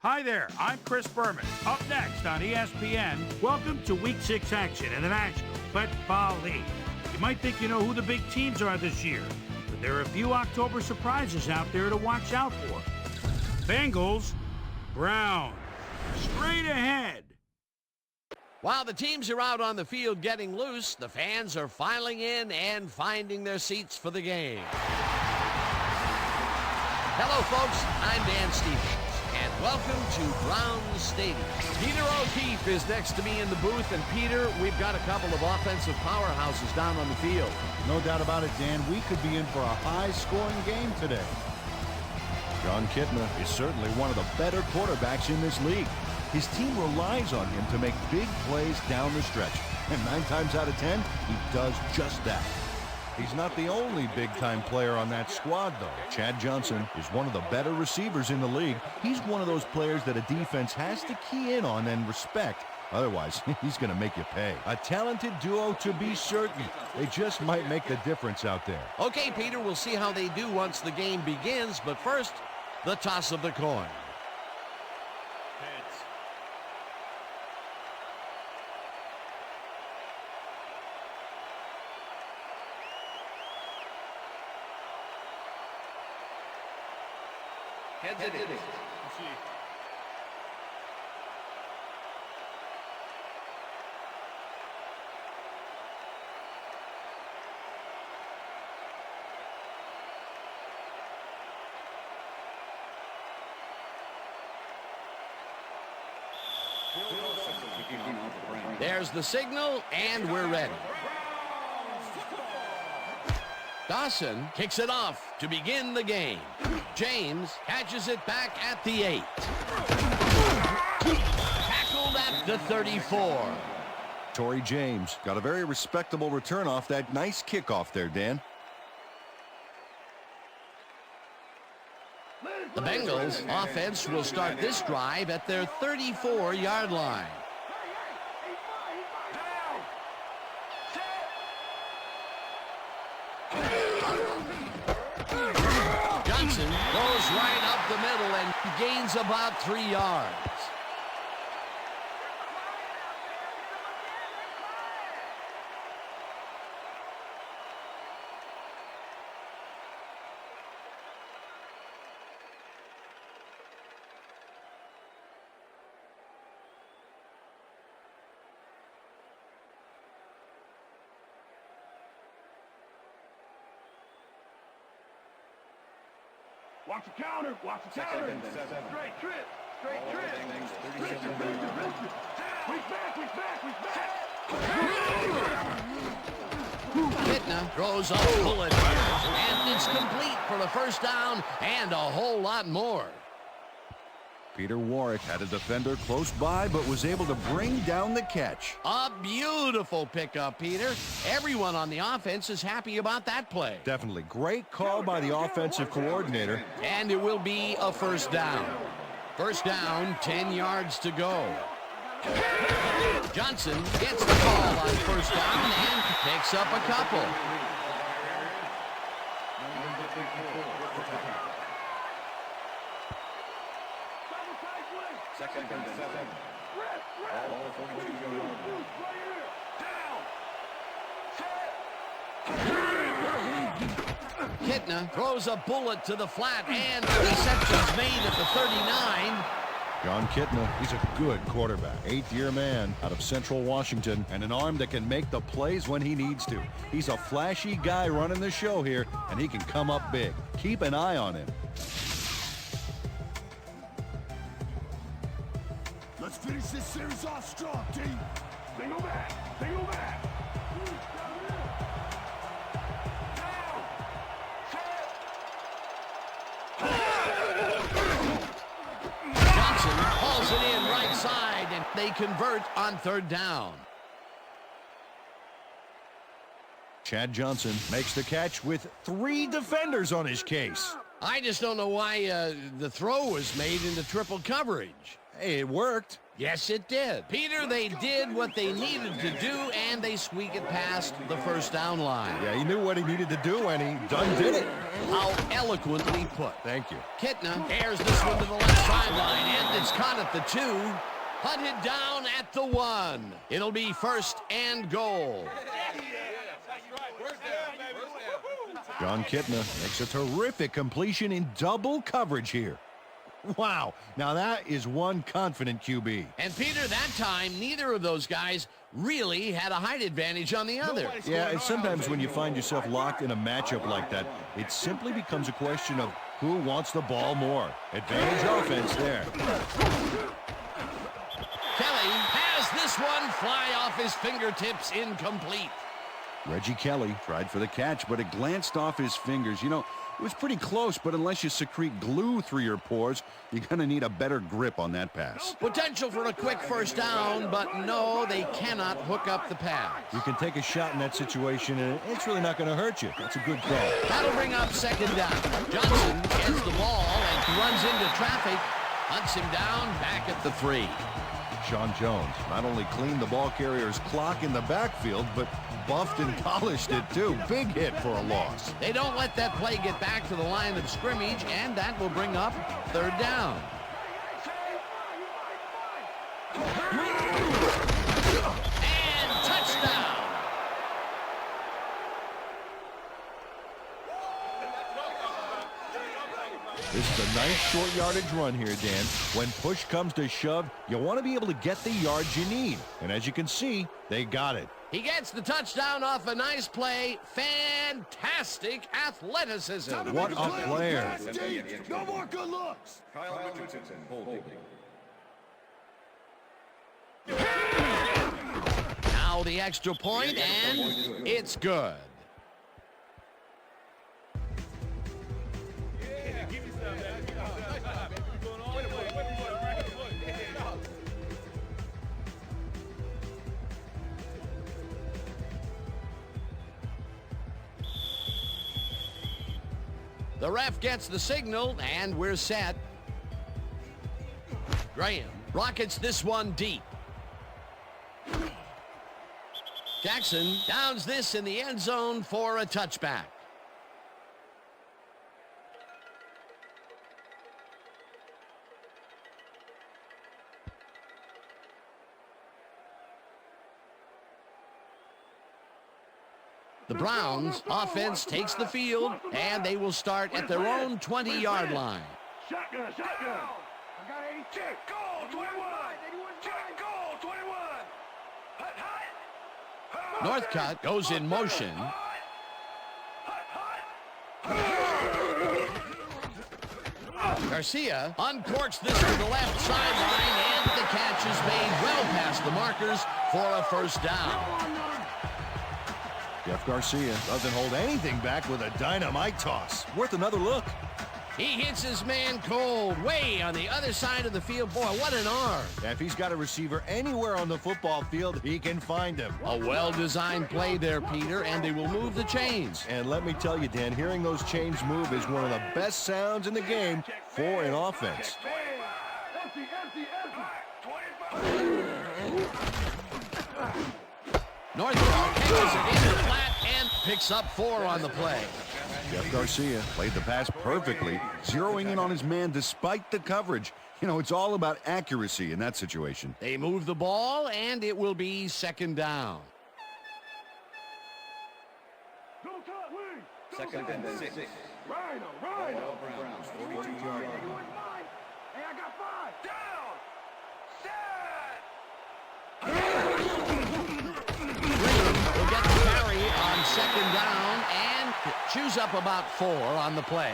Hi there, I'm Chris Berman. Up next on ESPN, welcome to Week 6 action in the National Football League. You might think you know who the big teams are this year, but there are a few October surprises out there to watch out for. Bengals, Browns, straight ahead. While the teams are out on the field getting loose, the fans are filing in and finding their seats for the game. Hello, folks. I'm Dan Stevens. And welcome to Browns Stadium. Peter O'Keefe is next to me in the booth. And Peter, we've got a couple of offensive powerhouses down on the field. No doubt about it, Dan. We could be in for a high-scoring game today. Jon Kitna is certainly one of the better quarterbacks in this league. His team relies on him to make big plays down the stretch. And 9 times out of 10, he does just that. He's not the only big-time player on that squad, though. Chad Johnson is one of the better receivers in the league. He's one of those players that a defense has to key in on and respect. Otherwise, he's going to make you pay. A talented duo to be certain. They just might make the difference out there. Okay, Peter, we'll see how they do once the game begins. But first, the toss of the coin. Heads it is. There's the signal, and we're ready. Dawson kicks it off to begin the game. James catches it back at the 8. Tackled at the 34. Torrey James got a very respectable return off that nice kickoff there, Dan. The Bengals offense will start this drive at their 34-yard line. Johnson goes right up the middle and gains about 3 yards. Watch the counter. Watch the counter. Straight trip. Straight trip. Richard. We's back. Kitna throws a bullet and it's complete for the first down and a whole lot more. Peter Warrick had a defender close by, but was able to bring down the catch. A beautiful pickup, Peter. Everyone on the offense is happy about that play. Definitely. Great call by the offensive coordinator. And it will be a first down. First down, 10 yards to go. Johnson gets the call on first down and picks up a couple. Second and 7. Kitna throws a bullet to the flat and the reception's made at the 39. Jon Kitna, he's a good quarterback. 8th-year man out of Central Washington and an arm that can make the plays when he needs to. He's a flashy guy running the show here, and he can come up big. Keep an eye on him. Let's finish this series off strong, team. Single back. Johnson hauls it in right side, and they convert on third down. Chad Johnson makes the catch with 3 defenders on his case. I just don't know why the throw was made into triple coverage. Hey, it worked. Yes, it did. Peter, they did what they needed to do, and they squeak it past the first down line. Yeah, he knew what he needed to do, and he done did it. How eloquently put. Thank you. Kitna airs this one to the left sideline, and it's caught at the 2. Hunted down at the 1. It'll be first and goal. John Kitna makes a terrific completion in double coverage here. Wow, now that is one confident QB. And Peter, that time, neither of those guys really had a height advantage on the other. Yeah, and sometimes when you find yourself locked in a matchup like that, it simply becomes a question of who wants the ball more. Advantage offense there. Kelly has this one fly off his fingertips, incomplete. Reggie Kelly tried for the catch, but it glanced off his fingers. You know, it was pretty close, but unless you secrete glue through your pores, you're going to need a better grip on that pass. Potential for a quick first down, but no, they cannot hook up the pass. You can take a shot in that situation, and it's really not going to hurt you. That's a good call. That'll bring up second down. Johnson gets the ball and runs into traffic, hunts him down back at the 3. Sean Jones not only cleaned the ball carrier's clock in the backfield, but buffed and polished it too. Big hit for a loss. They don't let that play get back to the line of scrimmage, and that will bring up third down. And touchdown. This is a nice short yardage run here, Dan. When push comes to shove, you want to be able to get the yards you need. And as you can see, they got it. He gets the touchdown off a nice play. Fantastic athleticism. What a player. No more good looks. Kyle Richardson, holding. Now the extra point, and it's good. The ref gets the signal, and we're set. Graham rockets this one deep. Jackson downs this in the end zone for a touchback. The Browns offense takes the field, and they will start at their own 20-yard line. Shotgun, shotgun. I got 80. Check, goal, 21. Check, goal, 21. Hut, hut. Northcutt goes in motion. Garcia uncorks this to the left sideline, and the catch is made well past the markers for a first down. Jeff Garcia doesn't hold anything back with a dynamite toss. Worth another look. He hits his man cold, way on the other side of the field. Boy, what an arm. If he's got a receiver anywhere on the football field, he can find him. A well-designed play there, Peter, and they will move the chains. And let me tell you, Dan, hearing those chains move is one of the best sounds in the game for an offense. Empty, empty, empty. Northcutt takes it in the flat and picks up 4 on the play. Jeff Garcia played the pass perfectly, zeroing in on his man despite the coverage. You know, it's all about accuracy in that situation. They move the ball, and it will be second down. Go top wing. Second and 6. Rhino, Rhino. Browns, 42-yard line. Hey, I got 5. Down. Will get the carry on second down and chews up about 4 on the play.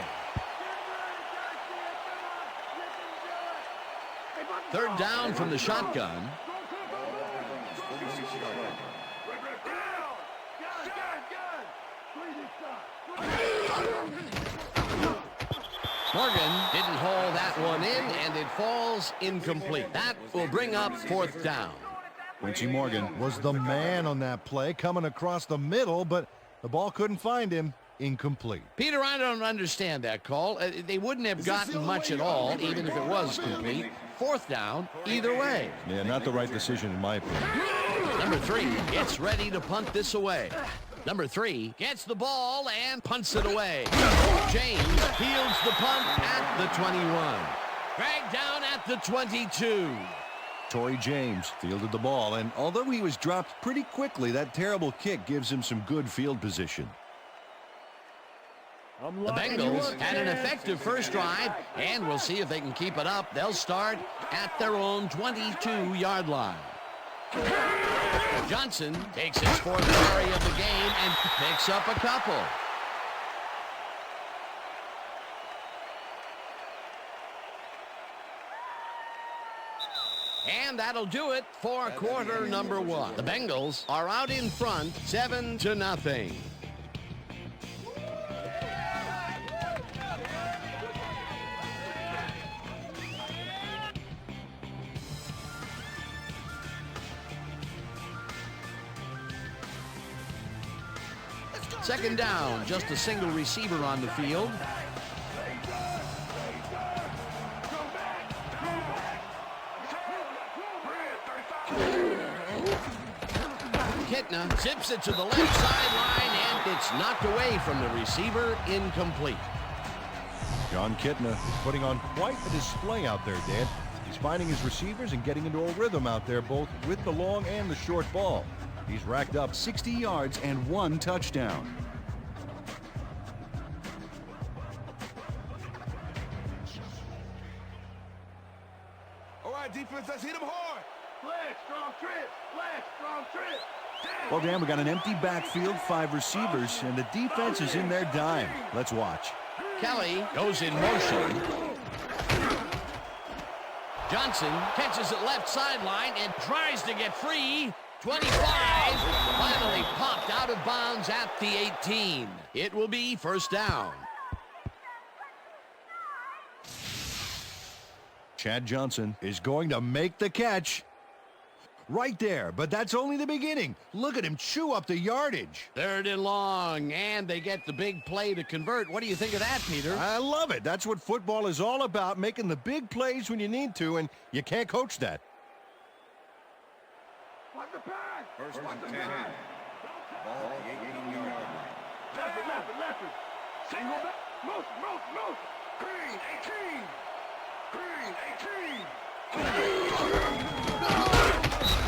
Third down from the shotgun. Morgan didn't haul that one in, and it falls incomplete. That will bring up fourth down. Quincy Morgan was the man on that play, coming across the middle, but the ball couldn't find him. incomplete. Peter, I don't understand that call. They wouldn't have gotten much at all, even if it was complete. Fourth down, either way. Yeah, not the right decision in my opinion. Number 3 gets ready to punt this away. Number 3 gets the ball and punts it away. James fields the punt at the 21. Dragged down at the 22. Torrey James fielded the ball, and although he was dropped pretty quickly, that terrible kick gives him some good field position. The Bengals had an effective first drive, and we'll see if they can keep it up. They'll start at their own 22-yard line. Johnson takes his 4th carry of the game and picks up a couple. And that'll do it for quarter number 1. The Bengals are out in front, 7-0. Second down, just a single receiver on the field. Kitna zips it to the left sideline, and it's knocked away from the receiver, incomplete. John Kitna is putting on quite a display out there, Dan. He's finding his receivers and getting into a rhythm out there, both with the long and the short ball. He's racked up 60 yards and 1 touchdown. All right, defense, let's hit him hard. Flex, strong trip. Flex, strong trip. Well, Dan, we got an empty backfield, 5 receivers, and the defense is in their dime. Let's watch. Kelly goes in motion. Johnson catches it left sideline and tries to get free. 25, finally popped out of bounds at the 18. It will be first down. Chad Johnson is going to make the catch. Right there, but that's only the beginning. Look at him chew up the yardage. 3rd and long, and they get the big play to convert. What do you think of that, Peter? I love it. That's what football is all about, making the big plays when you need to, and you can't coach that. Watch the pass. First Watch and the 10. pass. Ball at the 18-yard line. Left it. Single back. Motion. Green, 18. Green, 18.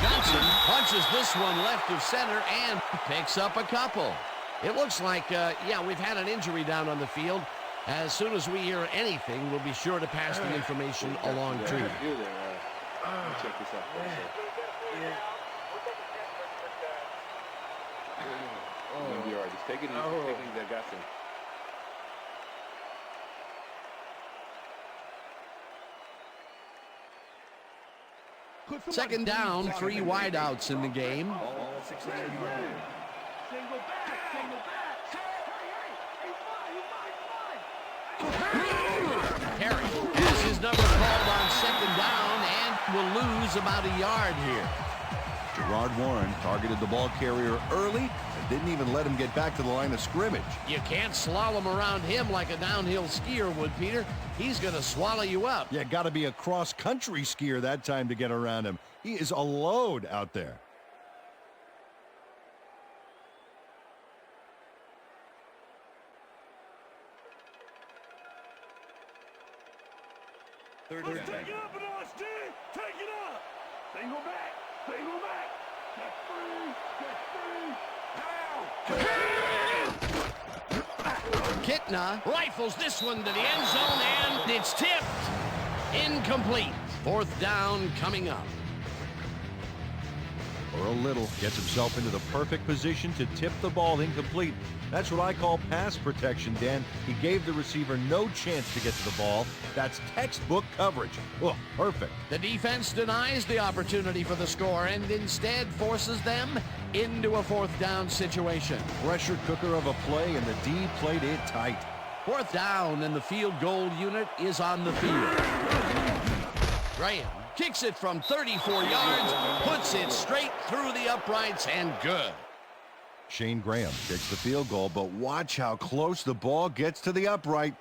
Johnson punches this one left of center and picks up a couple. It looks like, we've had an injury down on the field. As soon as we hear anything, we'll be sure to pass the information along to you. Check this out. You're going to be all right. Just take it easy. Take it easy. I got you. Second down, 3 wideouts in the game. Ball at 16-yard line. Single back. Harry has his number called on second down and will lose about a yard here. Gerard Warren targeted the ball carrier early and didn't even let him get back to the line of scrimmage. You can't slalom around him like a downhill skier would, Peter. He's going to swallow you up. Yeah, got to be a cross-country skier that time to get around him. He is a load out there. Third Take and 10. it up, Austin. Take it up. Single back. Kitna rifles this one to the end zone, and it's tipped. Incomplete. 4th down coming up. Earl Little gets himself into the perfect position to tip the ball incomplete. That's what I call pass protection, Dan. He gave the receiver no chance to get to the ball. That's textbook coverage. Oh, perfect. The defense denies the opportunity for the score and instead forces them into a 4th down situation. Pressure cooker of a play, and the D played it tight. 4th down, and the field goal unit is on the field. Graham kicks it from 34 yards, puts it straight through the uprights, and good. Shane Graham takes the field goal, but watch how close the ball gets to the upright.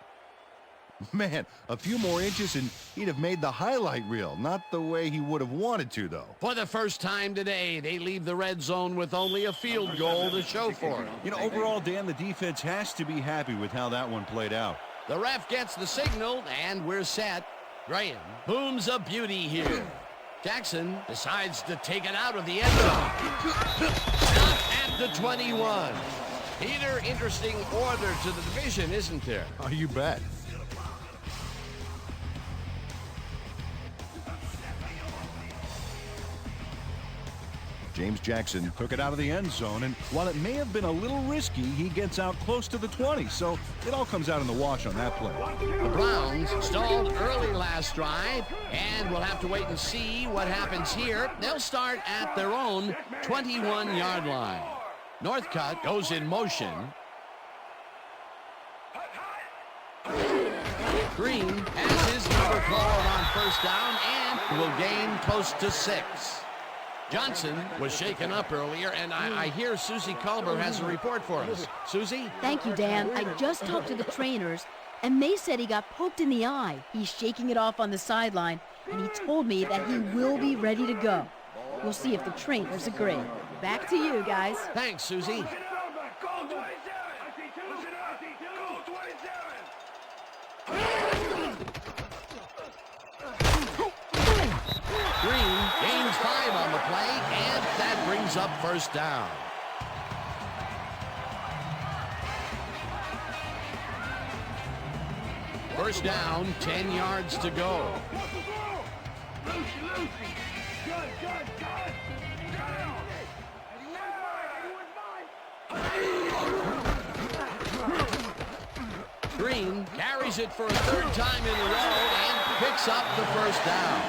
Man, a few more inches and he'd have made the highlight reel. Not the way he would have wanted to, though. For the first time today, they leave the red zone with only a field goal to show for it. You know, overall, Dan, the defense has to be happy with how that one played out. The ref gets the signal, and we're set. Graham booms a beauty here. Jackson decides to take it out of the end zone. Stop at the 21. Peter, interesting order to the division, isn't there? Oh, you bet. James Jackson took it out of the end zone, and while it may have been a little risky, he gets out close to the 20, so it all comes out in the wash on that play. The Browns stalled early last drive, and we'll have to wait and see what happens here. They'll start at their own 21-yard line. Northcutt goes in motion. Green has his number called on first down and will gain close to 6. Johnson was shaken up earlier, and I hear Susie Culber has a report for us. Susie? Thank you, Dan. I just talked to the trainers, and they said he got poked in the eye. He's shaking it off on the sideline, and he told me that he will be ready to go. We'll see if the trainers agree. Back to you, guys. Thanks, Susie. Green gains 5 on the play, and that brings up first down. First down, 10 yards to go. Green carries it for a third time in a row and picks up the first down.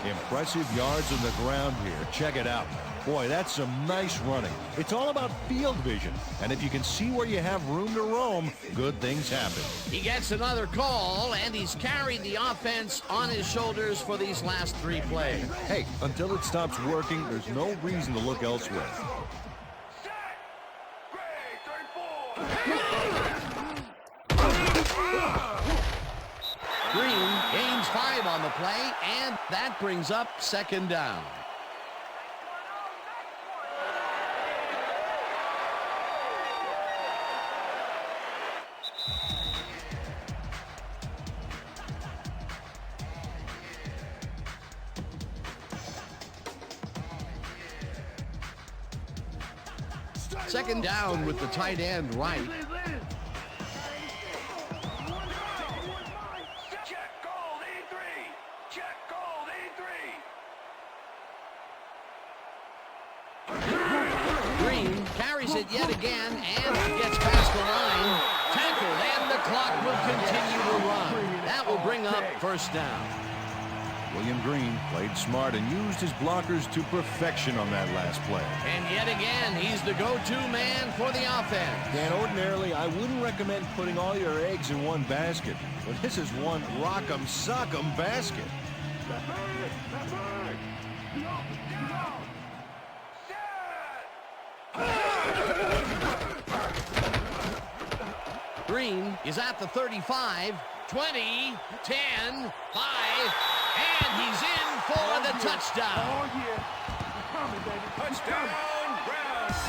Impressive yards on the ground here. Check it out. Boy, that's some nice running. It's all about field vision. And if you can see where you have room to roam, good things happen. He gets another call, and he's carried the offense on his shoulders for these last 3 plays. Hey, until it stops working, there's no reason to look elsewhere. Green gains 5 on the play, and that brings up second down. Second down with the tight end right. Green carries it yet again and gets past the line. Tackled, and the clock will continue to run. That will bring up first down. William Green played smart and used his blockers to perfection on that last play. And yet again, he's the go-to man for the offense. Dan, ordinarily, I wouldn't recommend putting all your eggs in one basket, but this is one rock'em sock'em basket. Green is at the 35, 20, 10, 5, and he's in for the touchdown. Oh, yeah. You're coming, baby. Touchdown, Browns.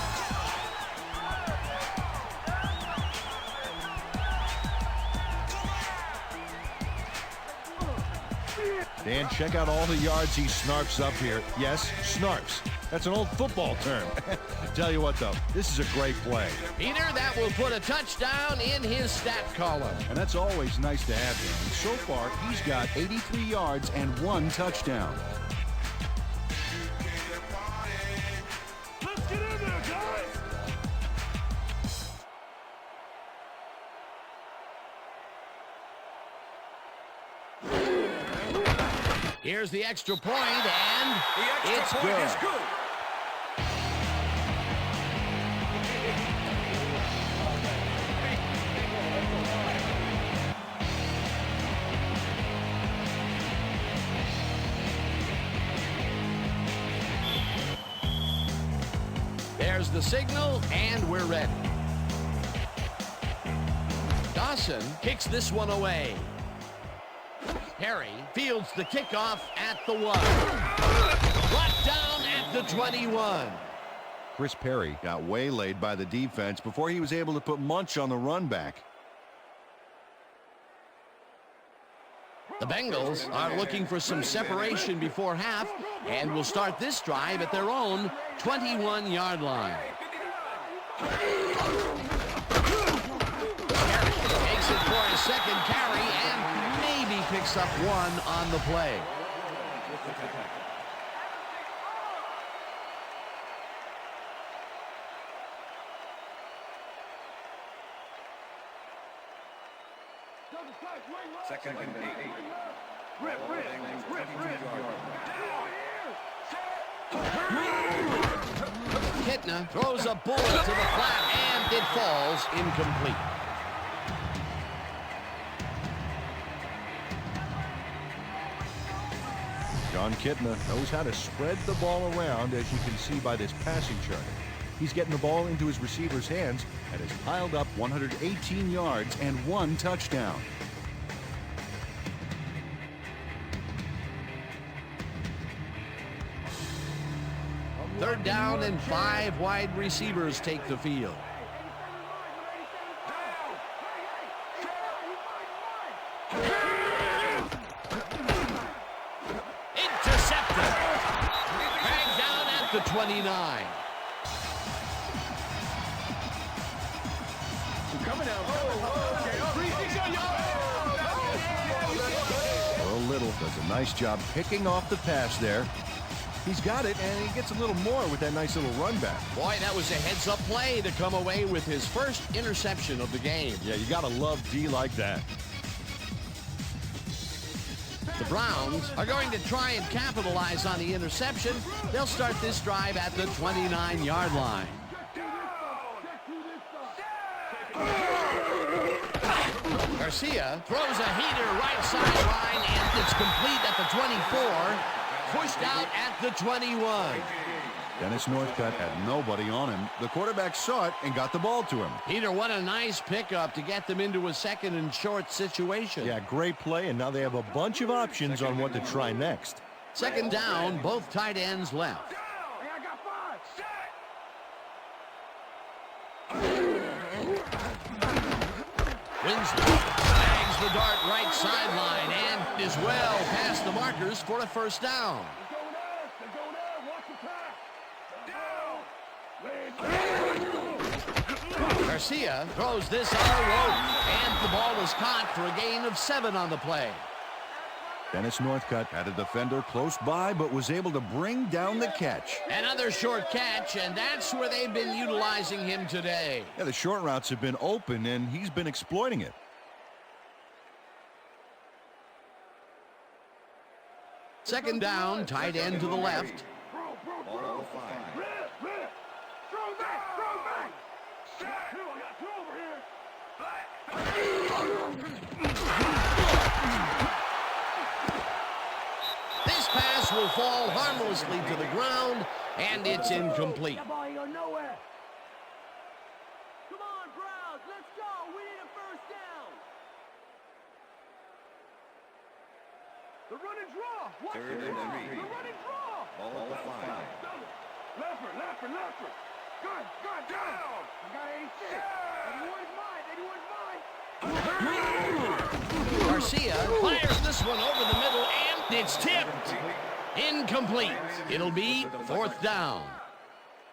Dan, check out all the yards he snarfs up here. Yes, snarfs. That's an old football term. Tell you what, though, this is a great play. Peter, that will put a touchdown in his stat column. And that's always nice to have him. And so far, he's got 83 yards and 1 touchdown. Let's get in there, guys. Here's the extra point, and The it's extra point good. is good. There's the signal, and we're ready. Dawson kicks this one away. Perry fields the kickoff at the 1. Brought down at the 21. Chris Perry got waylaid by the defense before he was able to put Munch on the run back. The Bengals are looking for some separation before half and will start this drive at their own 21-yard line. Perry takes it for a second carry and maybe picks up 1 on the play. Second and 8. Rip. Kitna throws a bullet to the flat, and it falls incomplete. John Kitna knows how to spread the ball around, as you can see by this passing chart. He's getting the ball into his receiver's hands and has piled up 118 yards and 1 touchdown. Third down and 5 wide receivers take the field. Intercepted. Dragged down at the 29. Earl Little does a nice job picking off the pass there. He's got it, and he gets a little more with that nice little run back. Boy, that was a heads-up play to come away with his first interception of the game. Yeah, you got to love D like that. The Browns are going to try and capitalize on the interception. They'll start this drive at the 29-yard line. Garcia throws a heater right sideline, and it's complete at the 24. Pushed out at the 21. Dennis Northcutt had nobody on him. The quarterback saw it and got the ball to him. Peter, what a nice pickup to get them into a second and short situation. Yeah, great play, and now they have a bunch of options on what to try next. Second down, both tight ends left. Winslow bags the dart right sideline and is well past the markers for a first down. Garcia throws this our rope, and the ball is caught for a gain of 7 on the play. Dennis Northcutt had a defender close by, but was able to bring down the catch. Another short catch, and that's where they've been utilizing him today. Yeah, the short routes have been open, and he's been exploiting it. Second down, tight end to the left. This pass will fall harmlessly to the ground, and it's incomplete. Come on, Browns, let's go. We need a first down. The run and draw. Watch the draw. The run and draw. Ball to 5. Leopard. Good, down. I got 86. 81's mine. Garcia fires this one over the middle, and it's tipped. Incomplete. It'll be fourth down.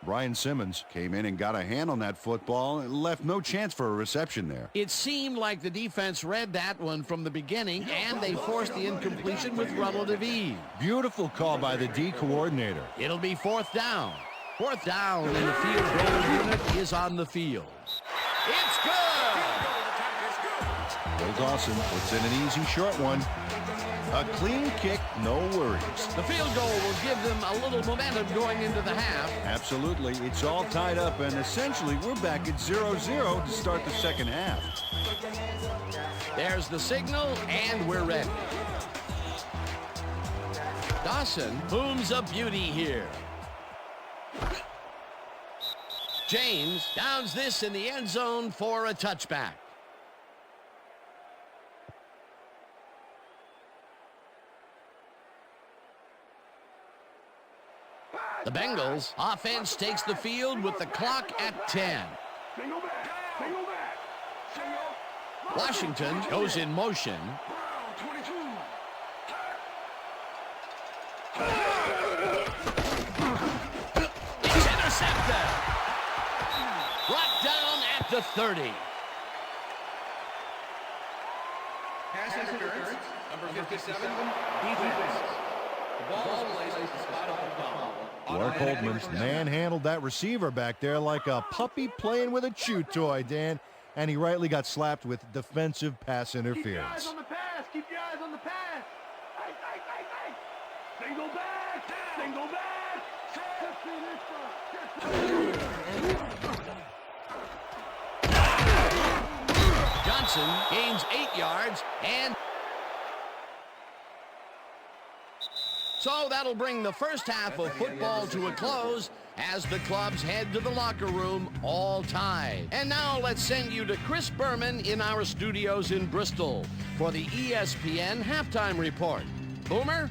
Brian Simmons came in and got a hand on that football and left no chance for a reception there. It seemed like the defense read that one from the beginning, and they forced the incompletion with relative ease. Beautiful call by the D coordinator. It'll be fourth down. Fourth down, and the field goal unit is on the field. It's good! Bill Dawson puts in an easy short one. A clean kick, no worries. The field goal will give them a little momentum going into the half. Absolutely. It's all tied up, and essentially we're back at 0-0 to start the second half. There's the signal, and we're ready. Dawson booms a beauty here. James downs this in the end zone for a touchback. The Bengals offense takes the field with the clock at 10. Single back. Single back. Single. Washington goes in motion. 22. It's intercepted. Brought down at the 30. Pass interference, number 57, defense. The ball plays the spot on the ball. Mark Holdman's manhandled that receiver back there like a puppy playing with a chew toy, Dan. And he rightly got slapped with defensive pass Keep your eyes interference. on the pass. Keep your eyes on the pass. Hey. Single back. Single back. Just see this one. Johnson gains 8 yards, and so that'll bring the first half of football to a close as the clubs head to the locker room all tied. And now let's send you to Chris Berman in our studios in Bristol for the ESPN Halftime Report. Boomer?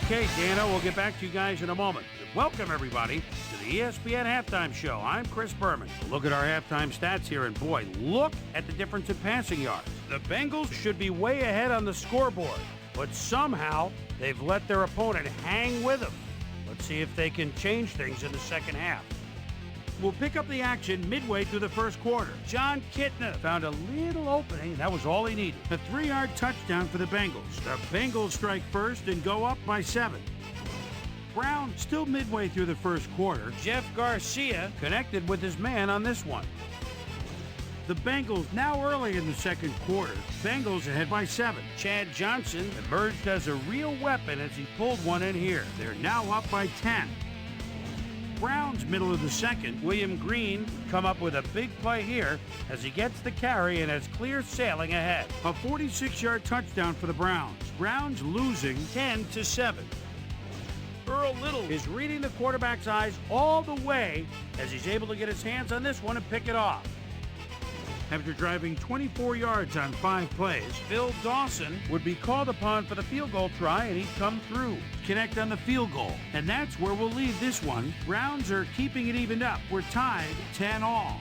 Okay, Dana, we'll get back to you guys in a moment. Welcome, everybody, to the ESPN Halftime Show. I'm Chris Berman. Look at our halftime stats here, and boy, look at the difference in passing yards. The Bengals should be way ahead on the scoreboard, but somehow they've let their opponent hang with them. Let's see if they can change things in the second half. We'll pick up the action midway through the first quarter. John Kitna found a little opening, and that was all he needed. A 3-yard touchdown for the Bengals. The Bengals strike first and go up by 7. Brown still midway through the first quarter. Jeff Garcia connected with his man on this one. The Bengals now early in the second quarter. Bengals ahead by 7. Chad Johnson emerged as a real weapon as he pulled one in here. They're now up by 10. Browns middle of the second. William Green come up with a big play here as he gets the carry and has clear sailing ahead. A 46-yard touchdown for the Browns. Browns losing 10-7. Earl Little is reading the quarterback's eyes all the way as he's able to get his hands on this one and pick it off. After driving 24 yards on 5 plays, Phil Dawson would be called upon for the field goal try, and he'd come through. Connect on the field goal. And that's where we'll leave this one. Browns are keeping it evened up. We're tied 10-all.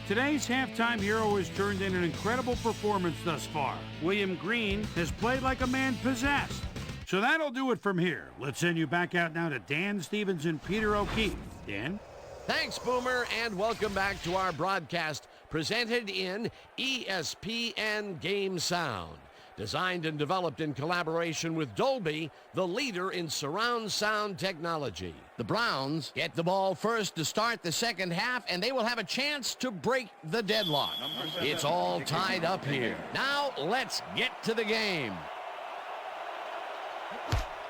Today's halftime hero has turned in an incredible performance thus far. William Green has played like a man possessed. So that'll do it from here. Let's send you back out now to Dan Stevens and Peter O'Keefe. Dan? Thanks, Boomer, and welcome back to our broadcast presented in ESPN Game Sound. Designed and developed in collaboration with Dolby, the leader in surround sound technology. The Browns get the ball first to start the second half, and they will have a chance to break the deadlock. It's all tied up here. Now let's get to the game.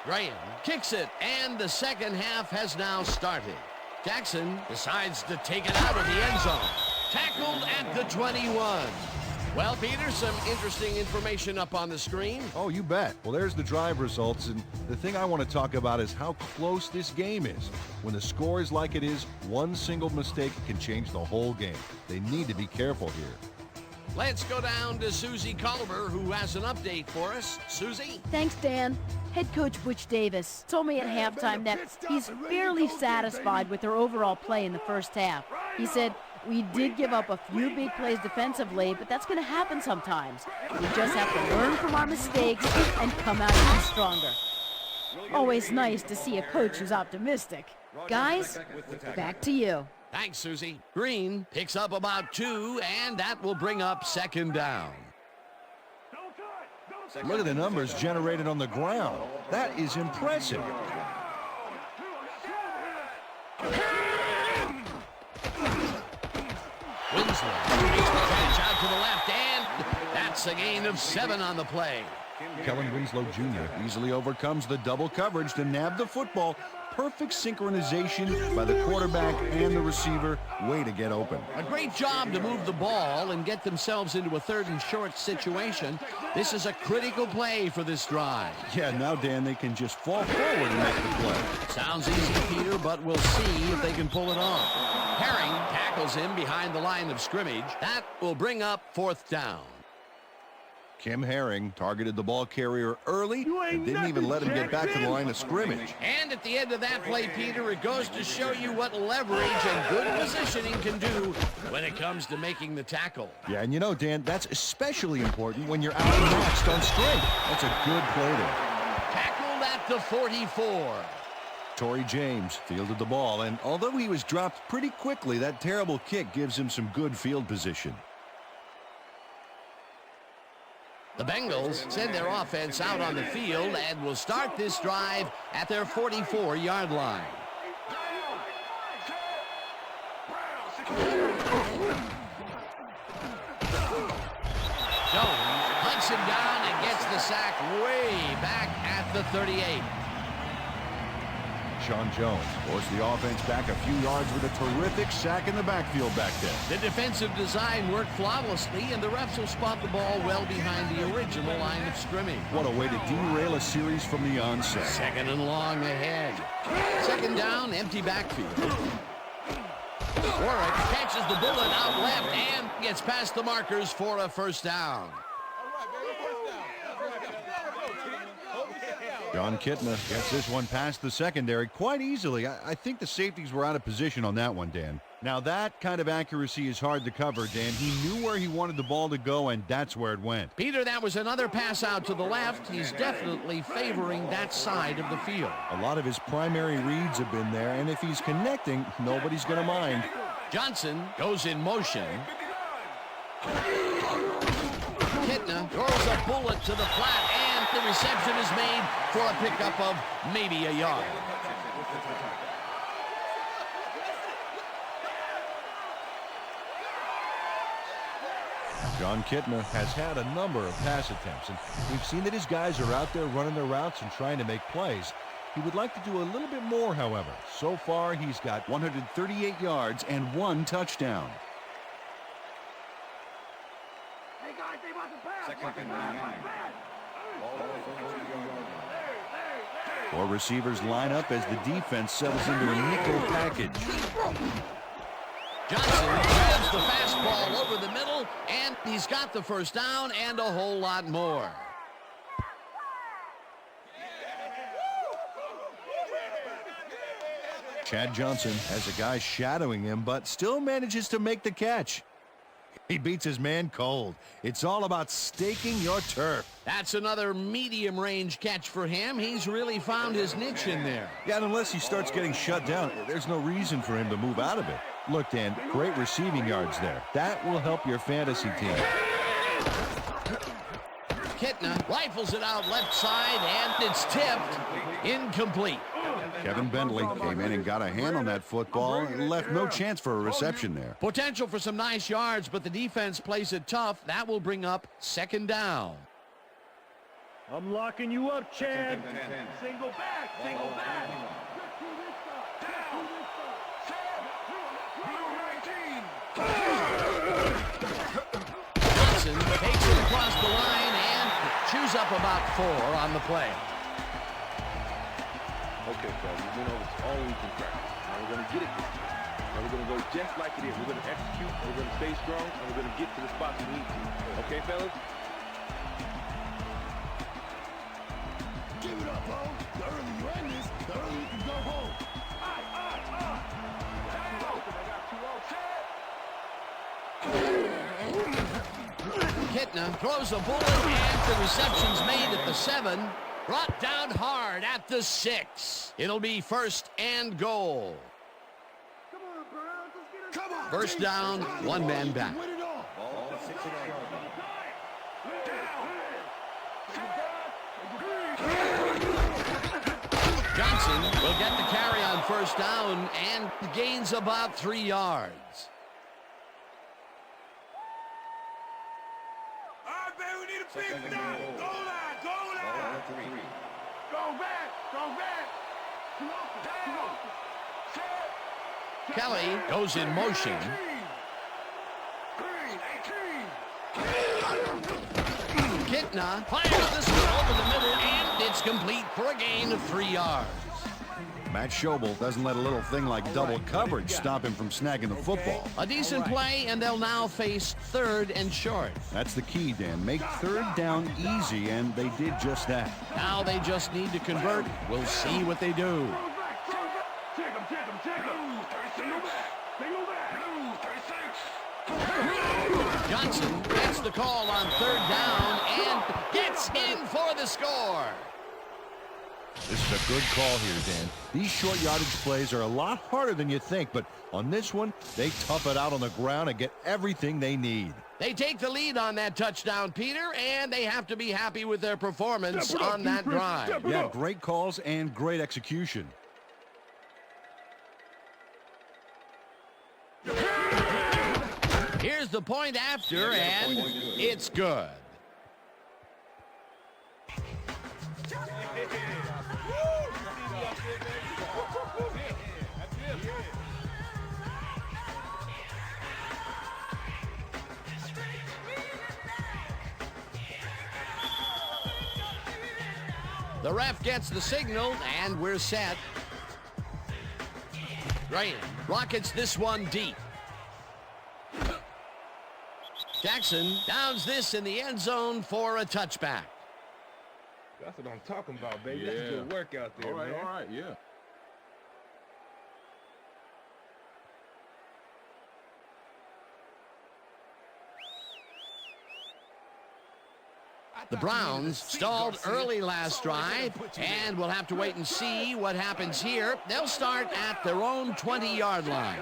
Graham kicks it, and the second half has now started. Jackson decides to take it out of the end zone. Tackled at the 21. Well, Peter, some interesting information up on the screen. Oh, you bet. Well, there's the drive results, and the thing I want to talk about is how close this game is. When the score is like it is, one single mistake can change the whole game. They need to be careful here. Let's go down to Susie Culver, who has an update for us. Susie? Thanks, Dan. Head coach Butch Davis told me at halftime that he's fairly satisfied with their overall play in the first half. He said, "We did give up a few big plays defensively, but that's going to happen sometimes. We just have to learn from our mistakes and come out even stronger." Always nice to see a coach who's optimistic. Guys, back to you. Thanks, Susie. Green picks up about 2, and that will bring up second down. Look at the numbers generated on the ground. That is impressive. Winslow takes the catch out to the left, and that's a gain of 7 on the play. Kellen Winslow Jr. easily overcomes the double coverage to nab the football. perfect synchronization by the quarterback and the receiver. Way to get open. A great job to move the ball and get themselves into a 3rd and short situation. This is a critical play for this drive. Yeah, now, Dan, they can just fall forward and make the play. Sounds easy, Peter, but we'll see if they can pull it off. Herring tackles him behind the line of scrimmage. That will bring up 4th down. Kim Herring targeted the ball carrier early and didn't even let him get back to the line of scrimmage. And at the end of that play, Peter, it goes to show you what leverage and good positioning can do when it comes to making the tackle. Yeah, and you know, Dan, that's especially important when you're outmatched on strength. That's a good play there. Tackled at the 44. Torrey James fielded the ball, and although he was dropped pretty quickly, that terrible kick gives him some good field position. The Bengals send their offense out on the field and will start this drive at their 44-yard line. Jones hunts him down and gets the sack way back at the 38. Sean Jones forced the offense back a few yards with a terrific sack in the backfield back there. The defensive design worked flawlessly, and the refs will spot the ball well behind the original line of scrimmage. What a way to derail a series from the onset. 2nd and long ahead. 2nd down, empty backfield. Warwick catches the bullet out left and gets past the markers for a 1st down. John Kitna gets this one past the secondary quite easily. I think the safeties were out of position on that one, Dan. Now, that kind of accuracy is hard to cover, Dan. He knew where he wanted the ball to go, and that's where it went. Peter, that was another pass out to the left. He's definitely favoring that side of the field. A lot of his primary reads have been there, and if he's connecting, nobody's going to mind. Johnson goes in motion. Kitna throws a bullet to the flat, and the reception is made for a pickup of maybe a yard. John Kitna has had a number of pass attempts, and we've seen that his guys are out there running their routes and trying to make plays. He would like to do a little bit more, however. So far, he's got 138 yards and 1 touchdown. Hey guys, they about to pass. Four receivers line up as the defense settles into a nickel package. Johnson grabs the fastball over the middle, and he's got the 1st down and a whole lot more. Chad Johnson has a guy shadowing him, but still manages to make the catch. He beats his man cold. It's all about staking your turf. That's another medium-range catch for him. He's really found his niche in there. Yeah, and unless he starts getting shut down, there's no reason for him to move out of it. Look, Dan, great receiving yards there. That will help your fantasy team. Kitna rifles it out left side, and it's tipped. Incomplete. Kevin Bentley came in and got a hand on that football and left no chance for a reception there. Potential for some nice yards, but the defense plays it tough. That will bring up 2nd down. I'm locking you up, Chad. Single back, single back. Down. Johnson takes it across the line and chews up about 4 on the play. Okay, fellas, we went over all we can practice. Now we're going to get it. Now we're going to go just like it is. We're going to execute, we're going to stay strong, and we're going to get to the spots we need to. Okay, fellas? Give it up, Bo. The earlier you end this, the earlier you can go home. Kitna throws a bullet, and the reception's made at the 7. Brought down hard at the 6. It'll be 1st and goal. Come on, 1st down, 1 man back. win it all. Johnson will get the carry on 1st down and gains about 3 yards. All right, baby, we need a big down. Go line. Go back. Kelly goes in motion. Kitna fires this one over the middle, and it's complete for a gain of 3 yards. Matt Schobel doesn't let a little thing like double coverage stop him from snagging the football. A decent play, and they'll now face 3rd and short. That's the key, Dan. Make 3rd down easy, and they did just that. Now they just need to convert. We'll see what they do. Johnson gets the call on 3rd down and gets in for the score. This is a good call here, Dan. These short yardage plays are a lot harder than you think, but on this one, they tough it out on the ground and get everything they need. They take the lead on that touchdown, Peter, and they have to be happy with their performance on that drive. Yeah, great calls and great execution. Here's the point after, and it's good. The ref gets the signal, and we're set. Ryan rockets this one deep. Jackson downs this in the end zone for a touchback. That's what I'm talking about, baby. That's good work out there, man. All right, yeah. The Browns stalled early last drive, and we'll have to wait and see what happens here. They'll start at their own 20-yard line.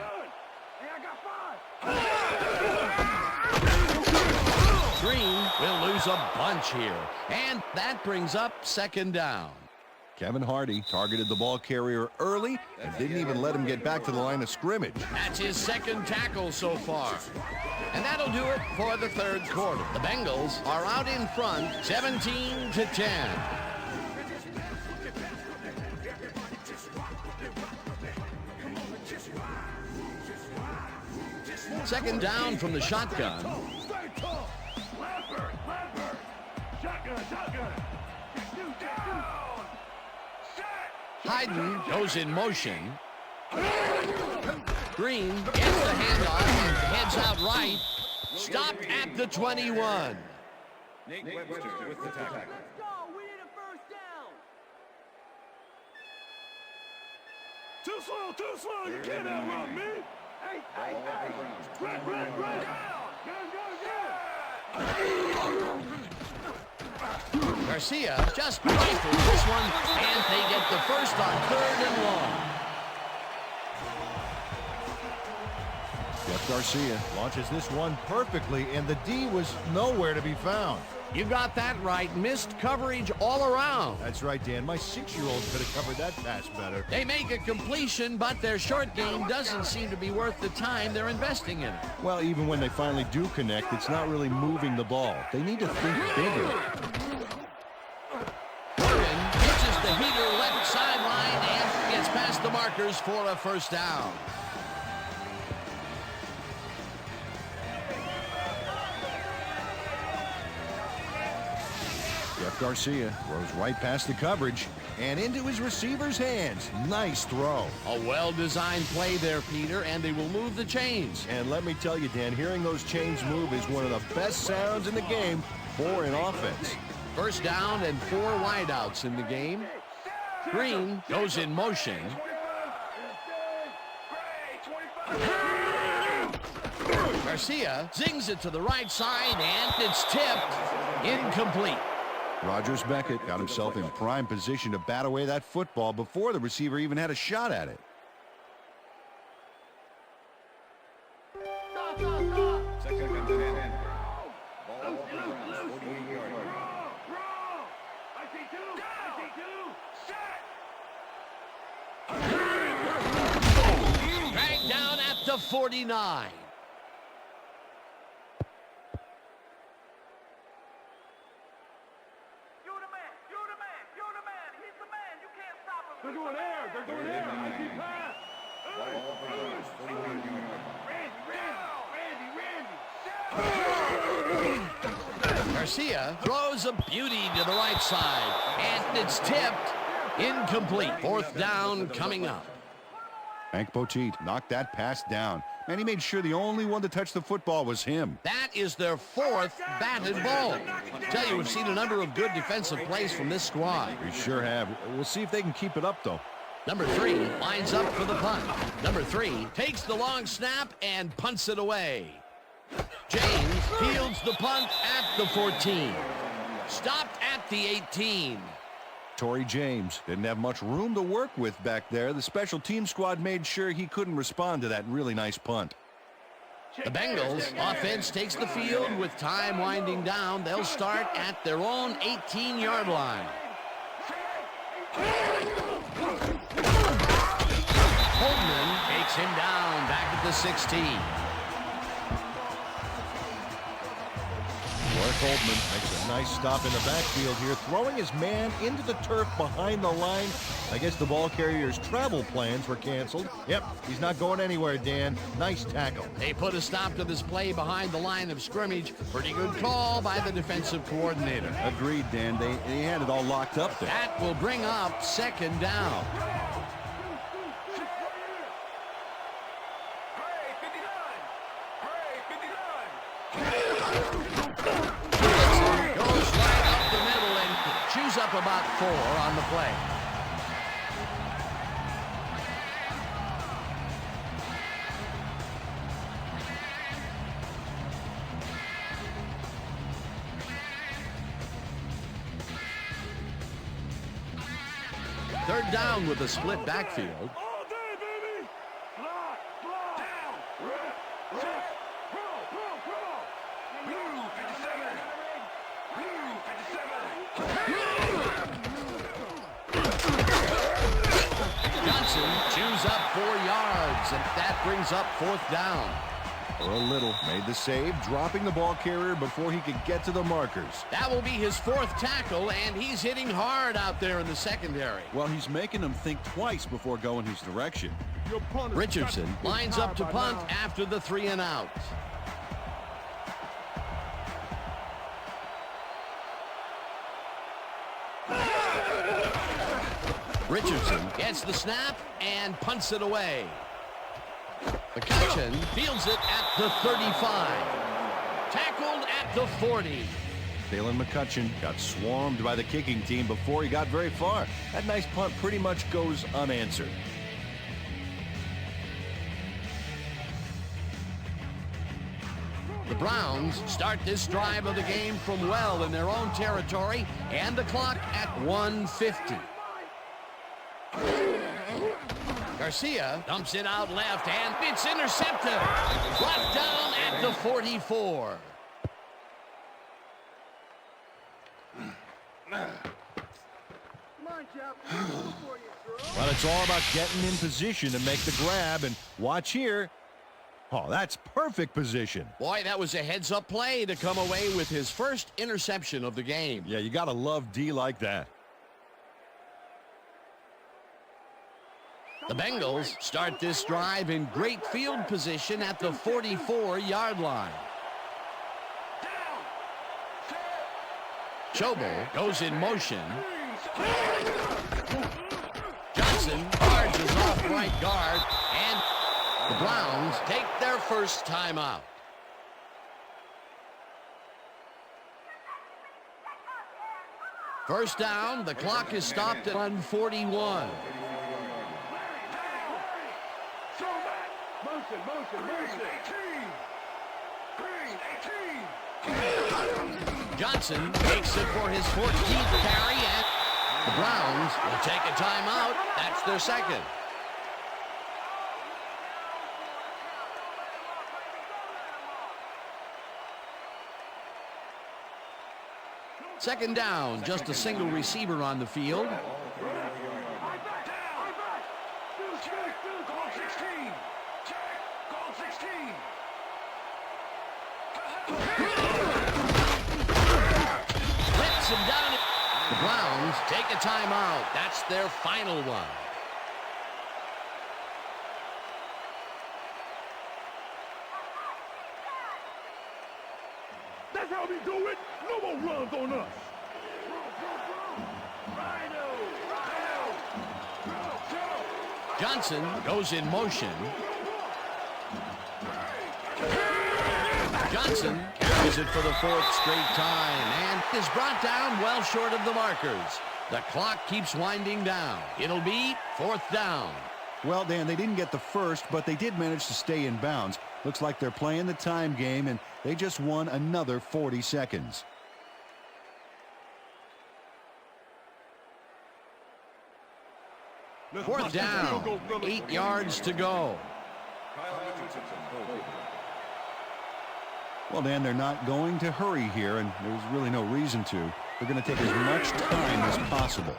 Green will lose a bunch here, and that brings up 2nd down. Kevin Hardy targeted the ball carrier early and didn't even let him get back to the line of scrimmage. That's his 2nd tackle so far. And that'll do it for the 3rd quarter. The Bengals are out in front, 17-10. Second down from the shotgun. Hayden goes in motion. Green gets the handoff and heads out right. Stopped at the 21. Nate Webster with the tackle. Too slow, you can't outrun me. Hey. Garcia just rifles this one, and they get the first on 3rd and long. Jeff Garcia launches this one perfectly, and the D was nowhere to be found. You got that right. Missed coverage all around. That's right, Dan. My 6-year-old could have covered that pass better. They make a completion, but their short game doesn't seem to be worth the time they're investing in it. Well, even when they finally do connect, it's not really moving the ball. They need to think bigger. Morgan pitches the heater left sideline and gets past the markers for a 1st down. Jeff Garcia throws right past the coverage and into his receiver's hands. Nice throw. A well-designed play there, Peter, and they will move the chains. And let me tell you, Dan, hearing those chains move is one of the best sounds in the game for an offense. 1st down and 4 wideouts in the game. Green goes in motion. Garcia zings it to the right side, and it's tipped. Incomplete. Rogers Beckett got himself in prime position to bat away that football before the receiver even had a shot at it. Dragged down at the 49. They're going air. They're going air. I see pass. Randy. Garcia throws a beauty to the right side, and it's tipped. Incomplete. Fourth down coming up. Hank Poteet knocked that pass down, and he made sure the only one to touch the football was him. That is their fourth batted ball. Tell you, we've seen a number of good defensive plays from this squad. We sure have. We'll see if they can keep it up, though. Number 3 lines up for the punt. Number 3 takes the long snap and punts it away. James fields the punt at the 14. Stopped at the 18. Torrey James didn't have much room to work with back there. The special team squad made sure he couldn't respond to that really nice punt. The Bengals offense takes the field with time winding down. They'll start at their own 18-yard line. Holman takes him down back at the 16. Mark Oldman makes a nice stop in the backfield here, throwing his man into the turf behind the line. I guess the ball carrier's travel plans were canceled. Yep, he's not going anywhere, Dan. Nice tackle. They put a stop to this play behind the line of scrimmage. Pretty good call by the defensive coordinator. Agreed, Dan. They had it all locked up there. That will bring up second down. Goes right up the middle and chews up about 4 on the play. Third down with a split backfield. All day, baby. Block. Down. Check. Pro. Blue 57. Blue 57. Johnson chews up 4 yards, and that brings up fourth down. Earl Little made the save, dropping the ball carrier before he could get to the markers. That will be his 4th tackle, and he's hitting hard out there in the secondary. Well, he's making them think twice before going his direction. Richardson lines up to punt after the 3 and out. Richardson gets the snap and punts it away. McCutcheon fields it at the 35. Tackled at the 40. Dalen McCutcheon got swarmed by the kicking team before he got very far. That nice punt pretty much goes unanswered. The Browns start this drive of the game from well in their own territory, and the clock at 1:50. Garcia dumps it out left, and it's intercepted. Brought down at the 44. Well, it's all about getting in position to make the grab, and watch here. Oh, that's perfect position. Boy, that was a heads-up play to come away with his first interception of the game. Yeah, you got to love D like that. The Bengals start this drive in great field position at the 44-yard line. Schobel goes in motion. Johnson charges off right guard, and the Browns take their first timeout. First down, the clock is stopped at 1:41. Johnson takes it for his 14th carry, and the Browns will take a timeout. That's their second. Second down, just a single receiver on the field. Browns take a timeout. That's their final one. That's how we do it. No more runs on us. Johnson goes in motion. Johnson carries it for the fourth straight time and is brought down well short of the markers. The clock keeps winding down. It'll be fourth down. Well, Dan, they didn't get the first, but they did manage to stay in bounds. Looks like they're playing the time game, and they just won another 40 seconds. Fourth down, 8 yards to go. Well, Dan, they're not going to hurry here, and there's really no reason to. They're going to take as much time as possible.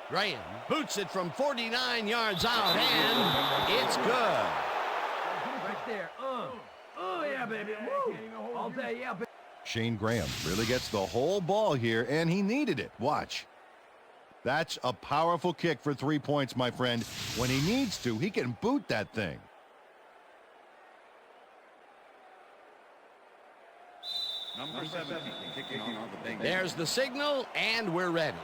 Graham boots it from 49 yards out, and it's good. Right there. Yeah, baby. Woo. All day, yeah, baby. Shane Graham really gets the whole ball here, and he needed it. Watch. That's a powerful kick for 3 points, my friend. When he needs to, he can boot that thing. Number 17, kicking off the Bengals. There's the signal, and we're ready.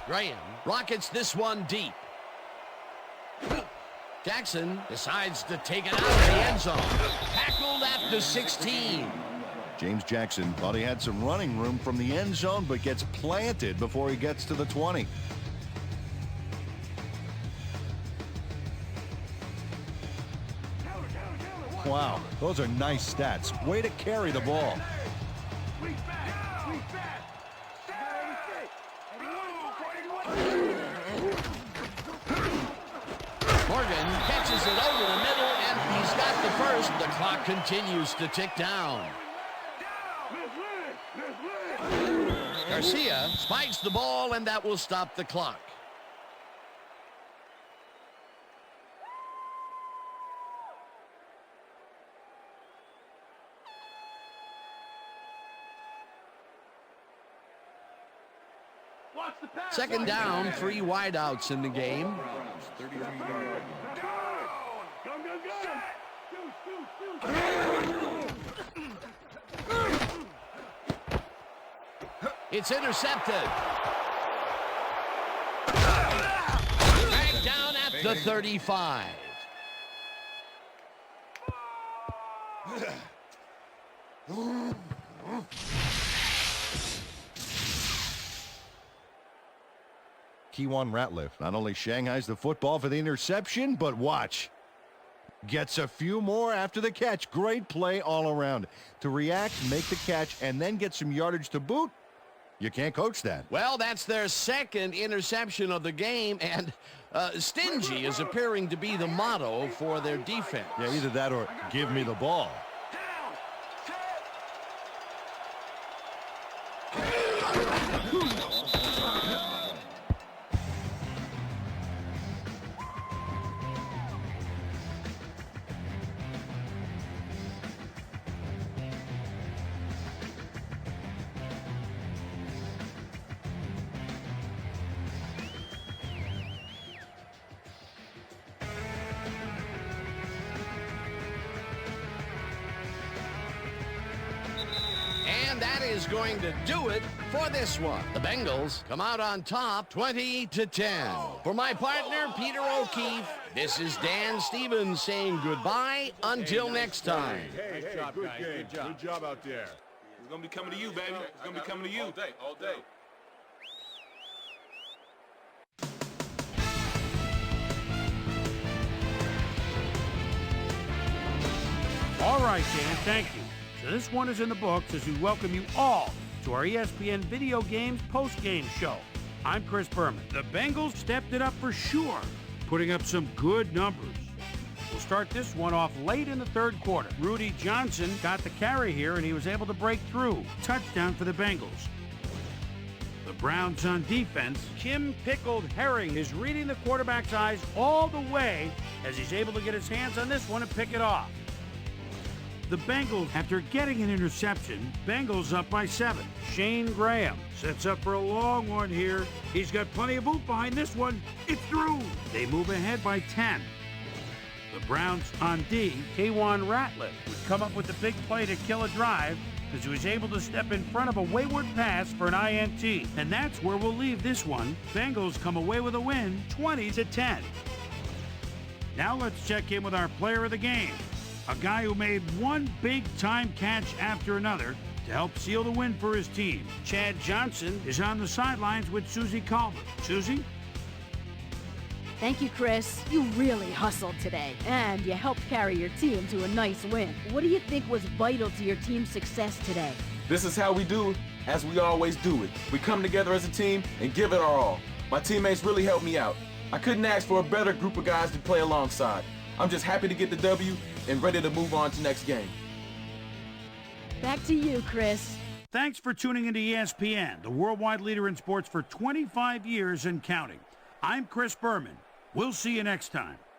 Graham rockets this one deep. Jackson decides to take it out of the end zone. Tackled at the 16. James Jackson thought he had some running room from the end zone, but gets planted before he gets to the 20. Wow, those are nice stats. Way to carry the ball. Morgan catches it over the middle, and he's got the first. The clock continues to tick down. Garcia spikes the ball, and that will stop the clock. Second down, 3 wideouts in the game. It's intercepted. Back down at the 35. Keywan Ratliff not only shanghais the football for the interception, but watch. Gets a few more after the catch. Great play all around. To react, make the catch, and then get some yardage to boot, you can't coach that. Well, that's their second interception of the game, and stingy is appearing to be the motto for their defense. Yeah, either that or give me the ball. And that is going to do it for this one. The Bengals come out on top 20-10. For my partner, Peter O'Keefe, this is Dan Stevens saying goodbye until next time. Hey, good game. Good job out there. It's going to be coming to you, baby. It's going to be coming to you. All day. All right, Dan, thank you. So this one is in the books as we welcome you all to our ESPN Video Games post-game show. I'm Chris Berman. The Bengals stepped it up for sure, putting up some good numbers. We'll start this one off late in the third quarter. Rudy Johnson got the carry here, and he was able to break through. Touchdown for the Bengals. The Browns on defense. Kim Pickled Herring is reading the quarterback's eyes all the way as he's able to get his hands on this one and pick it off. The Bengals, after getting an interception, Bengals up by 7. Shane Graham sets up for a long one here. He's got plenty of boot behind this one. It's through. They move ahead by 10. The Browns on D, K'Wan Ratliff would come up with the big play to kill a drive because he was able to step in front of a wayward pass for an INT. And that's where we'll leave this one. Bengals come away with a win, 20-10. Now let's check in with our player of the game, a guy who made one big-time catch after another to help seal the win for his team. Chad Johnson is on the sidelines with Susie Culver. Susie? Thank you, Chris. You really hustled today, and you helped carry your team to a nice win. What do you think was vital to your team's success today? This is how we do it, as we always do it. We come together as a team and give it our all. My teammates really helped me out. I couldn't ask for a better group of guys to play alongside. I'm just happy to get the W and ready to move on to next game. Back to you, Chris. Thanks for tuning into ESPN, the worldwide leader in sports for 25 years and counting. I'm Chris Berman. We'll see you next time.